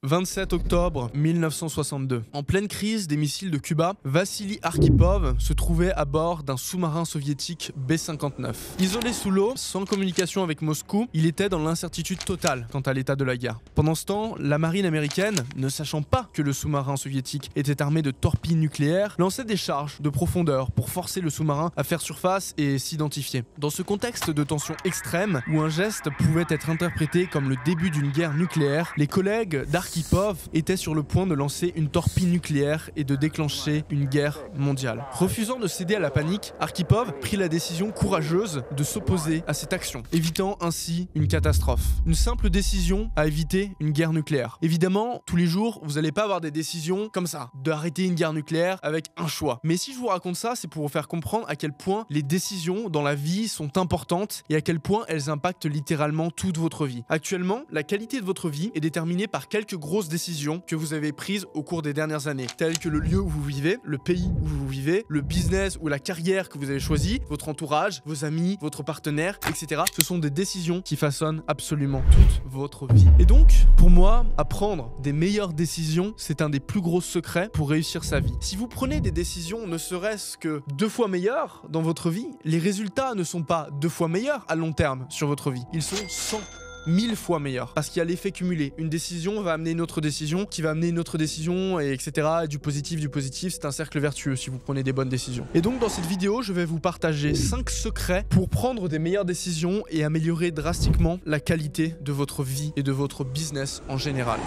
27 octobre 1962. En pleine crise des missiles de Cuba, Vassili Arkhipov se trouvait à bord d'un sous-marin soviétique B-59. Isolé sous l'eau, sans communication avec Moscou, il était dans l'incertitude totale quant à l'état de la guerre. Pendant ce temps, la marine américaine, ne sachant pas que le sous-marin soviétique était armé de torpilles nucléaires, lançait des charges de profondeur pour forcer le sous-marin à faire surface et s'identifier. Dans ce contexte de tension extrême, où un geste pouvait être interprété comme le début d'une guerre nucléaire, les collègues d'Arkhipov étaient sur le point de lancer une torpille nucléaire et de déclencher une guerre mondiale. Refusant de céder à la panique, Arkhipov prit la décision courageuse de s'opposer à cette action, évitant ainsi une catastrophe. Une simple décision a évité une guerre nucléaire. Évidemment, tous les jours, vous n'allez pas avoir des décisions comme ça, d'arrêter une guerre nucléaire avec un choix. Mais si je vous raconte ça, c'est pour vous faire comprendre à quel point les décisions dans la vie sont importantes et à quel point elles impactent littéralement toute votre vie. Actuellement, la qualité de votre vie est déterminée par quelques grosses décisions que vous avez prises au cours des dernières années, telles que le lieu où vous vivez, le pays où vous vivez, le business ou la carrière que vous avez choisi, votre entourage, vos amis, votre partenaire, etc. Ce sont des décisions qui façonnent absolument toute votre vie. Et donc, pour moi, prendre des meilleures décisions, c'est un des plus gros secrets pour réussir sa vie. Si vous prenez des décisions ne serait-ce que 2 fois meilleures dans votre vie, les résultats ne sont pas 2 fois meilleurs à long terme sur votre vie. Ils sont 100 1000 fois meilleur, parce qu'il y a l'effet cumulé. Une décision va amener une autre décision, qui va amener une autre décision, et etc. Et du positif, c'est un cercle vertueux si vous prenez des bonnes décisions. Et donc dans cette vidéo, je vais vous partager 5 secrets pour prendre des meilleures décisions et améliorer drastiquement la qualité de votre vie et de votre business en général.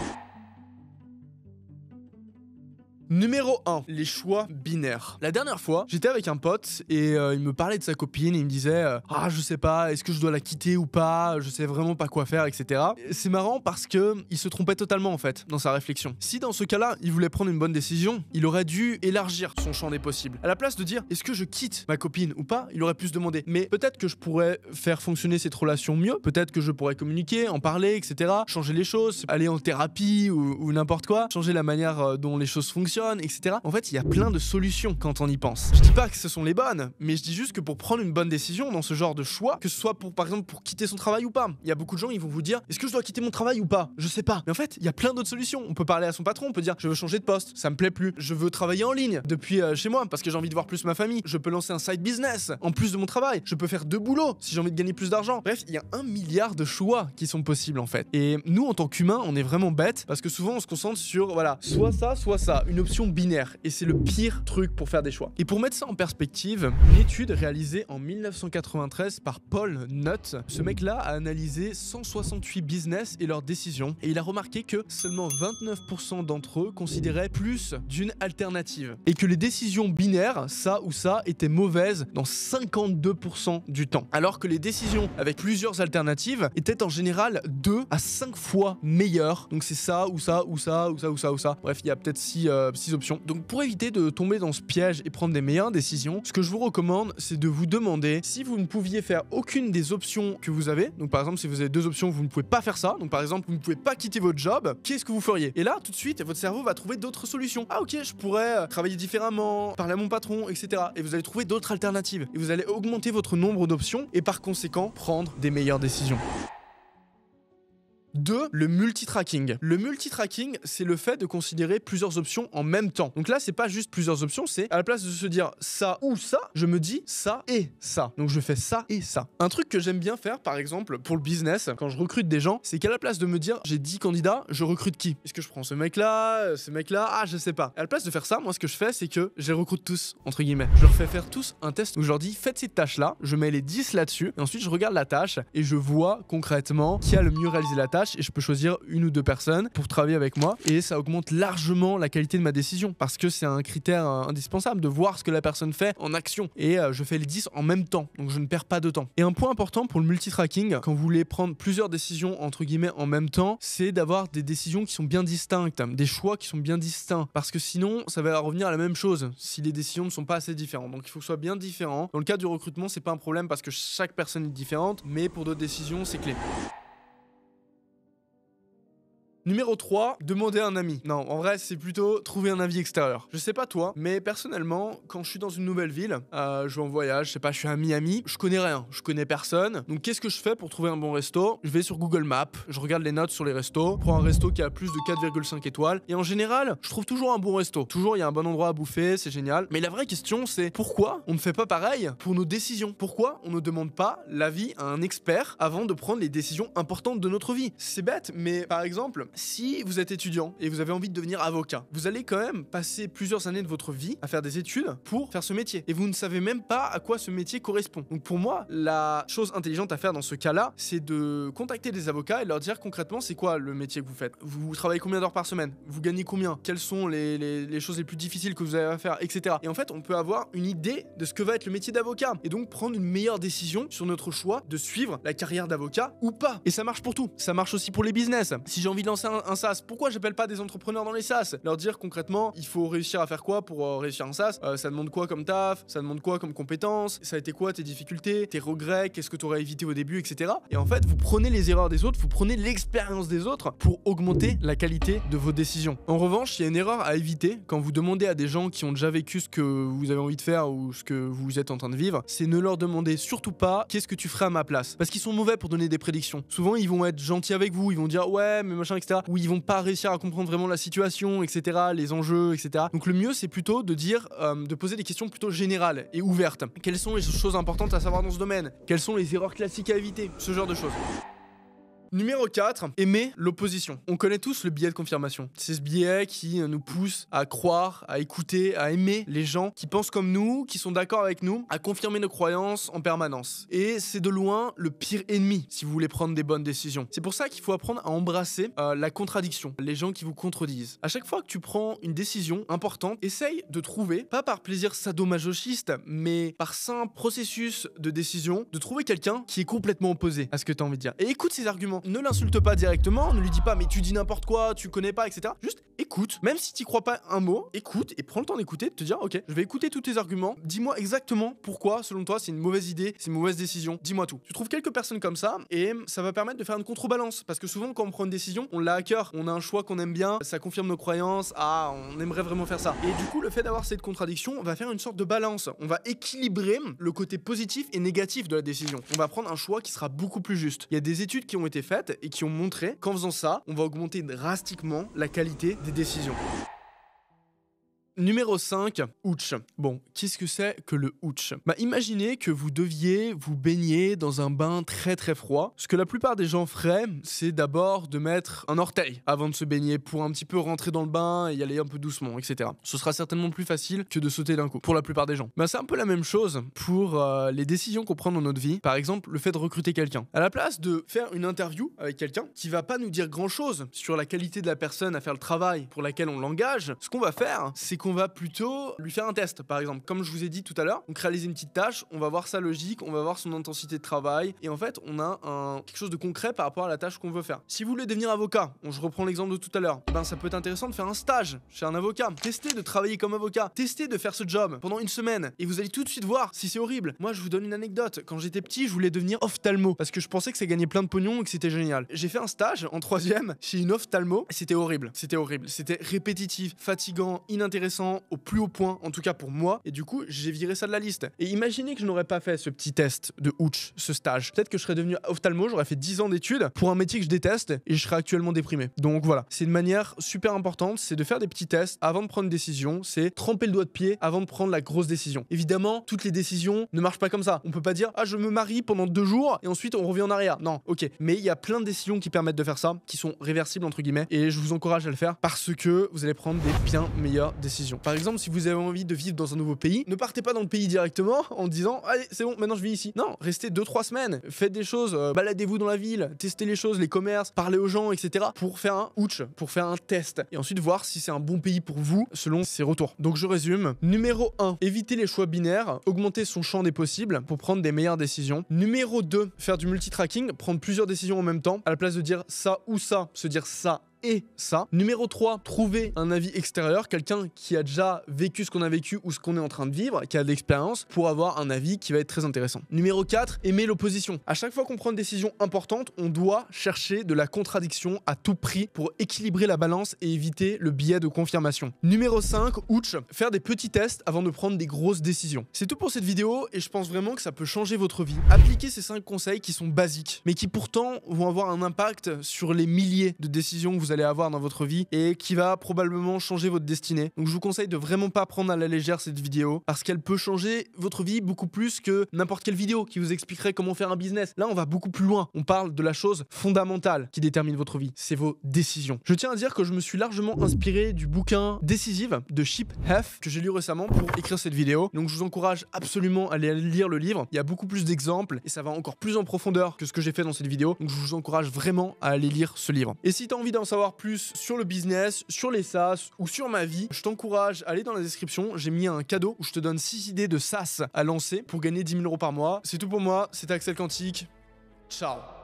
Numéro 1, les choix binaires. La dernière fois, j'étais avec un pote et il me parlait de sa copine et il me disait ah je sais pas, est-ce que je dois la quitter ou pas, je sais vraiment pas quoi faire, etc. C'est marrant parce que il se trompait totalement en fait dans sa réflexion. Si dans ce cas-là, il voulait prendre une bonne décision, il aurait dû élargir son champ des possibles. À la place de dire est-ce que je quitte ma copine ou pas, il aurait pu se demander mais peut-être que je pourrais faire fonctionner cette relation mieux, peut-être que je pourrais communiquer, en parler, etc. Changer les choses, aller en thérapie ou n'importe quoi, changer la manière dont les choses fonctionnent, etc. En fait, il y a plein de solutions quand on y pense. Je dis pas que ce sont les bonnes, mais je dis juste que pour prendre une bonne décision dans ce genre de choix, que ce soit pour, par exemple, pour quitter son travail ou pas, il y a beaucoup de gens, ils vont vous dire est-ce que je dois quitter mon travail ou pas? Je sais pas. Mais en fait, il y a plein d'autres solutions. On peut parler à son patron, on peut dire je veux changer de poste, ça me plaît plus. Je veux travailler en ligne depuis chez moi parce que j'ai envie de voir plus ma famille. Je peux lancer un side business en plus de mon travail. Je peux faire 2 boulots si j'ai envie de gagner plus d'argent. Bref, il y a 1 milliard de choix qui sont possibles en fait. Et nous, en tant qu'humains, on est vraiment bêtes parce que souvent on se concentre sur voilà, soit ça, une option binaire. Et c'est le pire truc pour faire des choix. Et pour mettre ça en perspective, une étude réalisée en 1993 par Paul Nutt, ce mec-là a analysé 168 business et leurs décisions et il a remarqué que seulement 29% d'entre eux considéraient plus d'une alternative et que les décisions binaires, ça ou ça, étaient mauvaises dans 52% du temps. Alors que les décisions avec plusieurs alternatives étaient en général 2 à 5 fois meilleures. Donc c'est ça ou ça ou ça ou ça ou ça ou ça. Bref, il y a peut-être 6 options. Donc pour éviter de tomber dans ce piège et prendre des meilleures décisions, ce que je vous recommande, c'est de vous demander si vous ne pouviez faire aucune des options que vous avez. Donc par exemple, si vous avez 2 options, vous ne pouvez pas faire ça. Donc par exemple, vous ne pouvez pas quitter votre job. Qu'est-ce que vous feriez? Et là, tout de suite, votre cerveau va trouver d'autres solutions. Ah ok, je pourrais travailler différemment, parler à mon patron, etc. Et vous allez trouver d'autres alternatives. Et vous allez augmenter votre nombre d'options et par conséquent, prendre des meilleures décisions. 2. Le multitracking. Le multitracking, c'est le fait de considérer plusieurs options en même temps. Donc là, c'est pas juste plusieurs options, c'est à la place de se dire ça ou ça, je me dis ça et ça. Donc je fais ça et ça. Un truc que j'aime bien faire, par exemple, pour le business, quand je recrute des gens, c'est qu'à la place de me dire j'ai 10 candidats, je recrute qui? Est-ce que je prends ce mec-là, ah je sais pas. À la place de faire ça, moi ce que je fais, c'est que je les recrute tous, entre guillemets. Je leur fais faire tous un test où je leur dis faites cette tâche-là, je mets les 10 là-dessus, et ensuite je regarde la tâche et je vois concrètement qui a le mieux réalisé la tâche. Et je peux choisir 1 ou 2 personnes pour travailler avec moi et ça augmente largement la qualité de ma décision parce que c'est un critère indispensable de voir ce que la personne fait en action et je fais les 10 en même temps donc je ne perds pas de temps. Et un point important pour le multitracking quand vous voulez prendre plusieurs décisions entre guillemets en même temps, c'est d'avoir des décisions qui sont bien distinctes, des choix qui sont bien distincts parce que sinon ça va revenir à la même chose si les décisions ne sont pas assez différentes. Donc il faut que ce soit bien différent. Dans le cas du recrutement, c'est pas un problème parce que chaque personne est différente, mais pour d'autres décisions, c'est clé. Numéro 3, demander à un ami. Non, en vrai, c'est plutôt trouver un avis extérieur. Je sais pas toi, mais personnellement, quand je suis dans une nouvelle ville, je vais en voyage, je sais pas, je suis à Miami, je connais rien, je connais personne. Donc qu'est-ce que je fais pour trouver un bon resto? Je vais sur Google Maps, je regarde les notes sur les restos, prends un resto qui a plus de 4,5 étoiles, et en général, je trouve toujours un bon resto. Toujours, il y a un bon endroit à bouffer, c'est génial. Mais la vraie question, c'est pourquoi on ne fait pas pareil pour nos décisions? Pourquoi on ne demande pas l'avis à un expert avant de prendre les décisions importantes de notre vie? C'est bête, mais par exemple, si vous êtes étudiant et vous avez envie de devenir avocat, vous allez quand même passer plusieurs années de votre vie à faire des études pour faire ce métier. Et vous ne savez même pas à quoi ce métier correspond. Donc pour moi, la chose intelligente à faire dans ce cas-là, c'est de contacter des avocats et leur dire concrètement c'est quoi le métier que vous faites. Vous travaillez combien d'heures par semaine? Vous gagnez combien? Quelles sont les choses les plus difficiles que vous avez à faire, etc. Et en fait, on peut avoir une idée de ce que va être le métier d'avocat et donc prendre une meilleure décision sur notre choix de suivre la carrière d'avocat ou pas. Et ça marche pour tout. Ça marche aussi pour les business. Si j'ai envie de lancer un SaaS, pourquoi j'appelle pas des entrepreneurs dans les SaaS? Leur dire concrètement, il faut réussir à faire quoi pour réussir un SaaS? Ça demande quoi comme taf? Ça demande quoi comme compétences? Ça a été quoi tes difficultés? Tes regrets? Qu'est-ce que tu aurais évité au début, etc. Et en fait, vous prenez les erreurs des autres, vous prenez l'expérience des autres pour augmenter la qualité de vos décisions. En revanche, il y a une erreur à éviter quand vous demandez à des gens qui ont déjà vécu ce que vous avez envie de faire ou ce que vous êtes en train de vivre, c'est ne leur demander surtout pas qu'est-ce que tu ferais à ma place. Parce qu'ils sont mauvais pour donner des prédictions. Souvent, ils vont être gentils avec vous, ils vont dire ouais, mais machin, etc. Ou ils vont pas réussir à comprendre vraiment la situation, etc., les enjeux, etc. Donc le mieux, c'est plutôt de dire, de poser des questions plutôt générales et ouvertes. Quelles sont les choses importantes à savoir dans ce domaine? Quelles sont les erreurs classiques à éviter? Ce genre de choses. Numéro 4, aimer l'opposition. On connaît tous le biais de confirmation. C'est ce biais qui nous pousse à croire, à écouter, à aimer les gens qui pensent comme nous, qui sont d'accord avec nous, à confirmer nos croyances en permanence. Et c'est de loin le pire ennemi si vous voulez prendre des bonnes décisions. C'est pour ça qu'il faut apprendre à embrasser la contradiction, les gens qui vous contredisent. À chaque fois que tu prends une décision importante, essaye de trouver, pas par plaisir sadomasochiste, mais par simple processus de décision, de trouver quelqu'un qui est complètement opposé à ce que tu as envie de dire. Et écoute ses arguments. Ne l'insulte pas directement, ne lui dis pas mais tu dis n'importe quoi, tu connais pas, etc. Juste écoute, même si tu crois pas un mot, écoute et prends le temps d'écouter, de te dire ok, je vais écouter tous tes arguments, dis-moi exactement pourquoi selon toi c'est une mauvaise idée, c'est une mauvaise décision, dis-moi tout. Tu trouves quelques personnes comme ça et ça va permettre de faire une contrebalance parce que souvent quand on prend une décision, on l'a à cœur, on a un choix qu'on aime bien, ça confirme nos croyances, on aimerait vraiment faire ça. Et du coup le fait d'avoir cette contradiction va faire une sorte de balance, on va équilibrer le côté positif et négatif de la décision. On va prendre un choix qui sera beaucoup plus juste. Il y a des études qui ont été faites et qui ont montré qu'en faisant ça, on va augmenter drastiquement la qualité des décisions. Numéro 5, ouch. Bon, qu'est-ce que c'est que le ouch? Imaginez que vous deviez vous baigner dans un bain très très froid. Ce que la plupart des gens feraient, c'est d'abord de mettre un orteil avant de se baigner pour un petit peu rentrer dans le bain et y aller un peu doucement, etc. Ce sera certainement plus facile que de sauter d'un coup, pour la plupart des gens. C'est un peu la même chose pour les décisions qu'on prend dans notre vie. Par exemple, le fait de recruter quelqu'un. À la place de faire une interview avec quelqu'un qui va pas nous dire grand-chose sur la qualité de la personne à faire le travail pour laquelle on l'engage, ce qu'on va faire, c'est qu'on va plutôt lui faire un test, par exemple. Comme je vous ai dit tout à l'heure, donc réaliser une petite tâche, on va voir sa logique, on va voir son intensité de travail, et en fait, on a quelque chose de concret par rapport à la tâche qu'on veut faire. Si vous voulez devenir avocat, je reprends l'exemple de tout à l'heure, ça peut être intéressant de faire un stage chez un avocat, tester de travailler comme avocat, tester de faire ce job pendant une semaine, et vous allez tout de suite voir si c'est horrible. Moi, je vous donne une anecdote. Quand j'étais petit, je voulais devenir ophtalmo, parce que je pensais que ça gagnait plein de pognon et que c'était génial. J'ai fait un stage en 3e chez une ophtalmo, et c'était horrible. C'était répétitif, fatigant, inintéressant, au plus haut point, en tout cas pour moi, et du coup j'ai viré ça de la liste. Et imaginez que je n'aurais pas fait ce petit test de ouch, ce stage. Peut-être que je serais devenu ophtalmo, j'aurais fait 10 ans d'études pour un métier que je déteste et je serais actuellement déprimé. Donc voilà, c'est une manière super importante, c'est de faire des petits tests avant de prendre une décision, c'est tremper le doigt de pied avant de prendre la grosse décision. Évidemment, toutes les décisions ne marchent pas comme ça. On peut pas dire je me marie pendant 2 jours et ensuite on revient en arrière. Non, ok. Mais il y a plein de décisions qui permettent de faire ça, qui sont réversibles entre guillemets, et je vous encourage à le faire parce que vous allez prendre des bien meilleures décisions. Par exemple, si vous avez envie de vivre dans un nouveau pays, ne partez pas dans le pays directement en disant allez c'est bon maintenant je vis ici. Non, restez 2-3 semaines, faites des choses, baladez-vous dans la ville, testez les choses, les commerces, parlez aux gens, etc. pour faire un ouch, pour faire un test et ensuite voir si c'est un bon pays pour vous selon ses retours. Donc je résume. Numéro 1, éviter les choix binaires, augmenter son champ des possibles pour prendre des meilleures décisions. Numéro 2, faire du multitracking, prendre plusieurs décisions en même temps à la place de dire ça ou ça, se dire ça et ça. Numéro 3, trouver un avis extérieur, quelqu'un qui a déjà vécu ce qu'on a vécu ou ce qu'on est en train de vivre, qui a de l'expérience, pour avoir un avis qui va être très intéressant. Numéro 4, aimer l'opposition. À chaque fois qu'on prend une décision importante, on doit chercher de la contradiction à tout prix pour équilibrer la balance et éviter le biais de confirmation. Numéro 5, ouch, faire des petits tests avant de prendre des grosses décisions. C'est tout pour cette vidéo et je pense vraiment que ça peut changer votre vie. Appliquez ces 5 conseils qui sont basiques, mais qui pourtant vont avoir un impact sur les milliers de décisions que vous allez avoir dans votre vie et qui va probablement changer votre destinée. Donc je vous conseille de vraiment pas prendre à la légère cette vidéo parce qu'elle peut changer votre vie beaucoup plus que n'importe quelle vidéo qui vous expliquerait comment faire un business. Là, on va beaucoup plus loin. On parle de la chose fondamentale qui détermine votre vie. C'est vos décisions. Je tiens à dire que je me suis largement inspiré du bouquin Décisive de Chip Heath que j'ai lu récemment pour écrire cette vidéo. Donc je vous encourage absolument à aller lire le livre. Il y a beaucoup plus d'exemples et ça va encore plus en profondeur que ce que j'ai fait dans cette vidéo. Donc je vous encourage vraiment à aller lire ce livre. Et si tu as envie d'en savoir plus sur le business, sur les SaaS ou sur ma vie, je t'encourage à aller dans la description. J'ai mis un cadeau où je te donne 6 idées de SaaS à lancer pour gagner 10 000 € par mois. C'est tout pour moi. C'était Axel Quantique. Ciao.